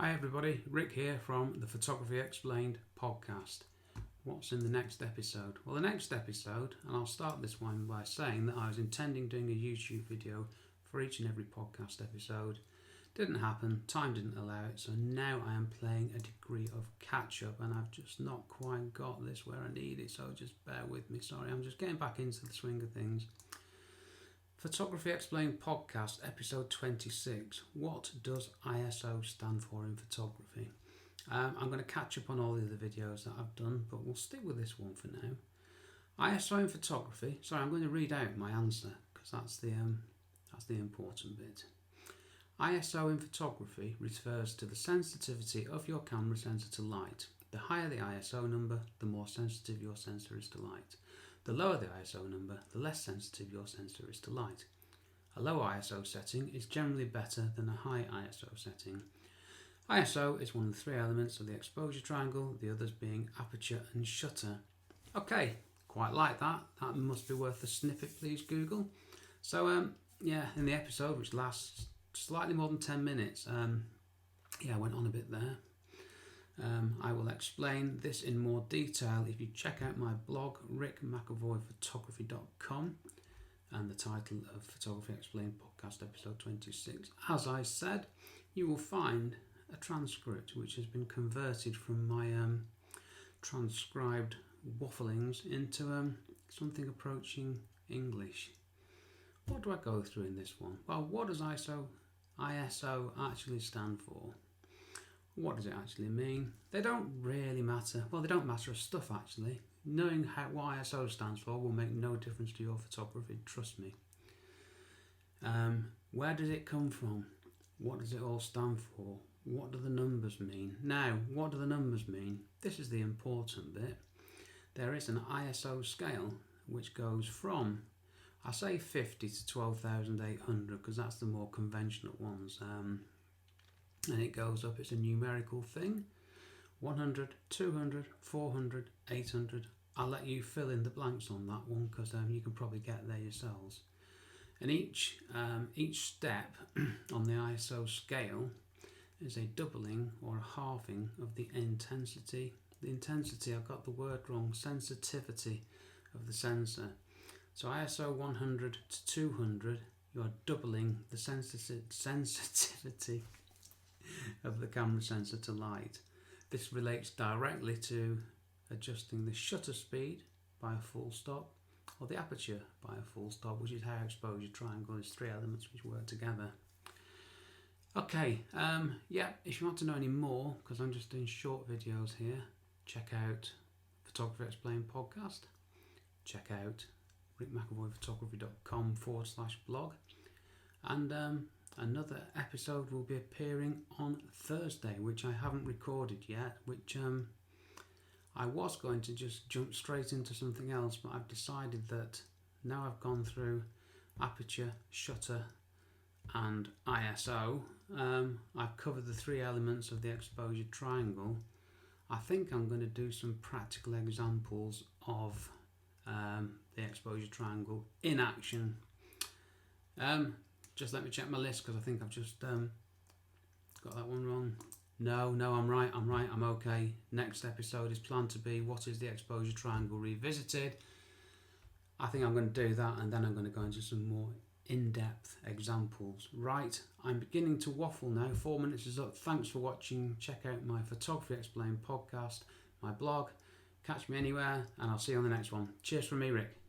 Hi everybody, Rick here from the Photography Explained podcast. What's in the next episode? Well, the next episode, and I'll start this one by saying that I was intending doing a YouTube video for each and every podcast episode. Didn't happen, time didn't allow it, so now I am playing a degree of catch up and I've just not quite got this where I need it, so just bear with me. Sorry, I'm just getting back into the swing of things. Photography Explained podcast, episode 26. What does ISO stand for in photography? I'm going to catch up on all the other videos that I've done, but we'll stick with this one for now. ISO in photography. Sorry, I'm going to read out my answer because that's the important bit. ISO in photography refers to the sensitivity of your camera sensor to light. The higher the ISO number, the more sensitive your sensor is to light. The lower the ISO number, the less sensitive your sensor is to light. A low ISO setting is generally better than a high ISO setting. ISO is one of the three elements of the exposure triangle, the others being aperture and shutter. Okay, quite like that. That must be worth a snippet, please Google. So in the episode, which lasts slightly more than 10 minutes, I went on a bit there. I will explain this in more detail if you check out my blog, rickmcevoyphotography.com, and the title of Photography Explained podcast episode 26. As I said, you will find a transcript which has been converted from my transcribed wafflings into something approaching English. What do I go through in this one? Well, what does ISO actually stand for? What does it actually mean? They don't really matter. Well, they don't matter as stuff actually. Knowing what ISO stands for will make no difference to your photography, trust me. Where did it come from? What does it all stand for? What do the numbers mean? Now, what do the numbers mean? This is the important bit. There is an ISO scale which goes from, I say 50 to 12,800 because that's the more conventional ones. And it goes up, it's a numerical thing. 100, 200, 400, 800. I'll let you fill in the blanks on that one because you can probably get there yourselves. And each step on the ISO scale is a doubling or a halving of the intensity. The intensity, I got the word wrong, sensitivity of the sensor. So ISO 100 to 200, you are doubling the sensitivity of the camera sensor to light. This relates directly to adjusting the shutter speed by a full stop or the aperture by a full stop, which is how exposure triangle is three elements which work together. Okay, if you want to know any more, because I'm just doing short videos here, check out Photography Explained podcast. Check out rickmcevoyphotography.com/blog. And another episode will be appearing on Thursday, which I haven't recorded yet, which I was going to just jump straight into something else, but I've decided that now I've gone through aperture, shutter and ISO, I've covered the three elements of the exposure triangle. I think I'm going to do some practical examples of the exposure triangle in action. Just let me check my list because I think I've just got that one wrong. No, I'm right, I'm okay. Next episode is planned to be what is the exposure triangle revisited. I think I'm going to do that and then I'm going to go into some more in-depth examples. Right, I'm beginning to waffle now. 4 minutes is up. Thanks for watching. Check out my Photography Explained podcast, my blog. Catch me anywhere and I'll see you on the next one. Cheers from me, Rick.